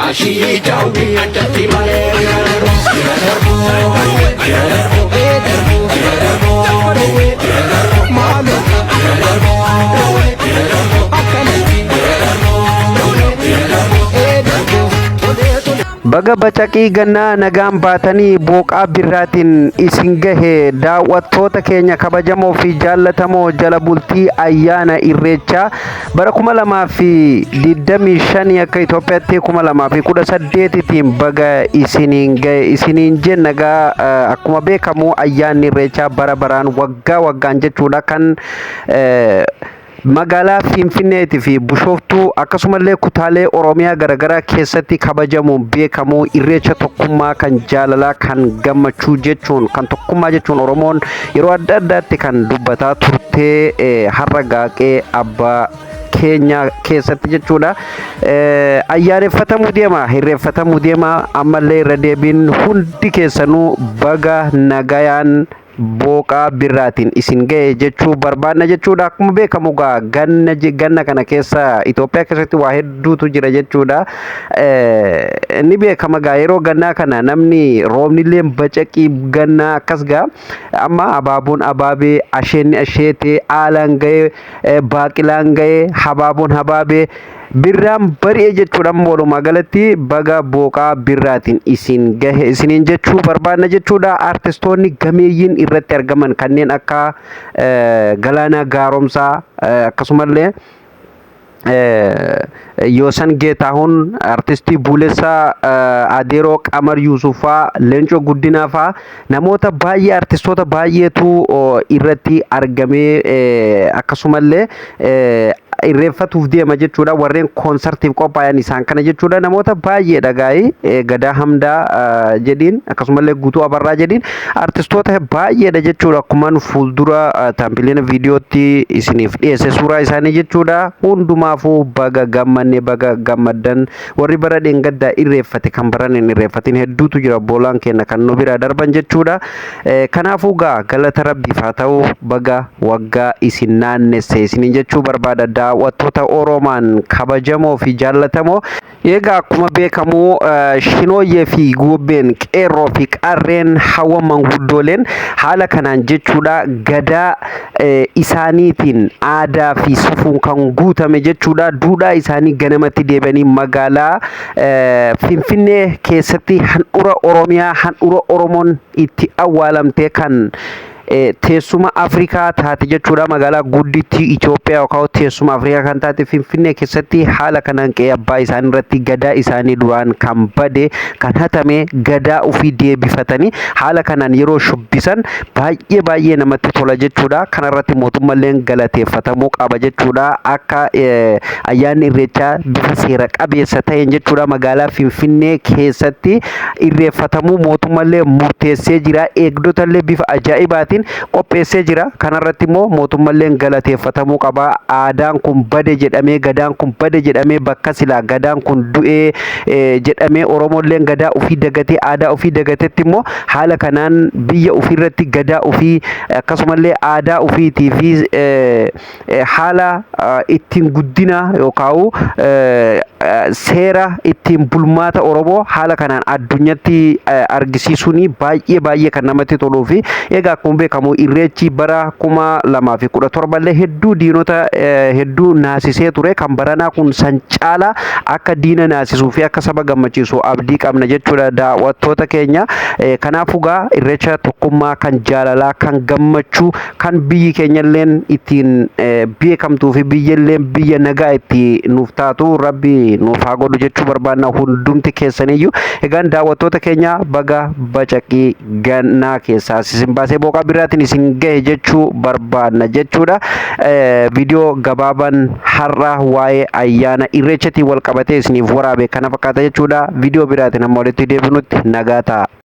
Ashii daawwii addatti malee Baga bacaqii gannaa nagaan baatanii booqaa birraatiin isin gahe daawwattoota keenya kabajamoo fi jaallatamoo jala bultii ayyaana irreechaa bara 2025 akka Itoophiyaatti 2018tiin baga isiniin gahe isiniin jennagaa akkuma beekamu ayyaanni irreechaa bara baraan waggaan jechuudha kan magaalaa Finfinneetii fi Bishooftuu akkasumallee kutaalee Oromiyaa garagaraa keessatti kabajamuun beekamu irreecha tokkummaa kan jaalalaa kan gammachuu jechuun kan tokkummaa jechuun Oromoon yeroo adda addaatti kan dubbataa turtee har'a gaaqee abbaa keenya keessatti jechuudha ayyaaneffatamuu deema hirreeffatamuu deema ammallee irra deebiin hundi keessanuu baga nagayaan booqaa birraatiin isin gahe jechuu barbaanna jechuudha. Akkuma beekamu ganna kana keessa Itoophiyaa keessatti waa hedduutu jira jechuudha. Inni beekama yeroo gannaa kana namni roobnillee bacaqii gannaa akkas gaa amma abaaboon abaabee asheenni asheetee aalaan gahe baaqilaan gahe habaaboon habaabee birraan bari'e jechuudha. Walumaa galatti baga booqaa birraatiin isin gahe isiniin jechuu barbaanna jechuudha. Artistoonni gameeyyiin irratti argaman kanneen akka Galaanaa Gaaromsaa akkasumallee Yoosan Geetahuun, artistii Buulesaa Adeeroo, Qamar Yuusufaa, Leencoo Guddinaafaa namoota baay'ee artistoota baay'eetu irratti argamee akkasumallee irreeffatuuf deema jechuudha. Warreen koonsartiif qophaa'an isaan kana jechuudha. Namoota baay'eedha gaa'ii Gadaa Hamdaa jedhiin akkasumallee Guutuu Abarraa jedhiin artistoota baay'eedha jechuudha. Akkuman fuuldura taampileena viidiyootti isiniif dhiyeesse suuraa isaanii jechuudha. Hundumaafuu baga gammanne baga gammaddan warri bara dheengaddaa irreeffate kan baran hin irreeffatin hedduutu jira. Boolaan keenya kan nu bira darban jechuudha. Kanaafuu galata rabbiif haa ta'u baga waggaa isin naannesse isiniin jechuu barbaada. Daawwattoota Oromaan kabajamoo fi jaallatamoo egaa akkuma beekamu Shinooyyee fi Gobbeen qeerroo fi qarreen hawa manguddooleen haala kanaan jechuudha gadaa isaaniitiin aadaa fi safuun kan guutame jechuudha. Duudhaa isaanii ganamatti deebi'anii magaalaa Finfinnee keessatti handhuura Oromiyaa handhuura Oromoon itti awwaalamte kan teessuma Afrikaa taate jechuudha. Magaalaa guddittii Itoophiyaa yookaan teessuma Afrikaa kan taate Finfinnee keessatti haala kanaan qe'ee abbaa isaanii irratti gadaa isaanii duraan kan bade kan hatame gadaa ofii deebifatanii haala kanaan yeroo shubbisan baay'ee namatti tola jechuudha. Kana irratti mootummaan galateeffatamuu qaba jechuudha. Akka ayyaanni irreechaa bifa seera qabeessa ta'een jechuudha magaalaa Finfinnee keessatti irreeffatamuu mootummaan murteessee jira. Eegdotallee bifa ajaa'ibaatiin qopheessee jira. Kanarratti immoo mootummaan galateeffatamuu qaba. Aadaan kun bade jedhamee gadaan kun bade jedhamee bakka silaa gadaan kun du'ee jedhamee Oromoon gadaa ofii dagatee aadaa ofii dagatetti immoo haala kanaan biyya ofiirratti gadaa ofii akkasumallee aadaa ofiitii fi haala ittiin guddina yookaan seera ittiin bulmaata Oromoo haala kanaan addunyatti argisiisuun baay'ee kan namatti toluu fi egaa akkuma beekamu irreechi bara 2017 hedduu diinota hedduu naasisee ture. Kan baranaa kun san caala akka diina naasisuu fi akka saba gammachiisu abdii qabna jechuudha daawwattoota keenya. Kanaafuu irreecha tokkummaa kan jaalalaa kan gammachuu kan biyyi keenyalleen ittiin beekamtuu fi biyya nagaa itti nuuf taatu rabbi nuuf haa godhu jechuu barbaanna hundumti keessaniyyuu. Egaan daawwattoota keenya baga bacaqii gannaa keessaa isin baasee booqaa birraatiin isin gahe jechuu barbaanna jechuudha. Viidiyoo gabaabaan har'a waa'ee ayyaana irreechatiin wal qabatee isiniif waraabe kana fakkaata jechuudha. Viidiyoo biraatiin amma walitti deebinutti nagaa ta'a.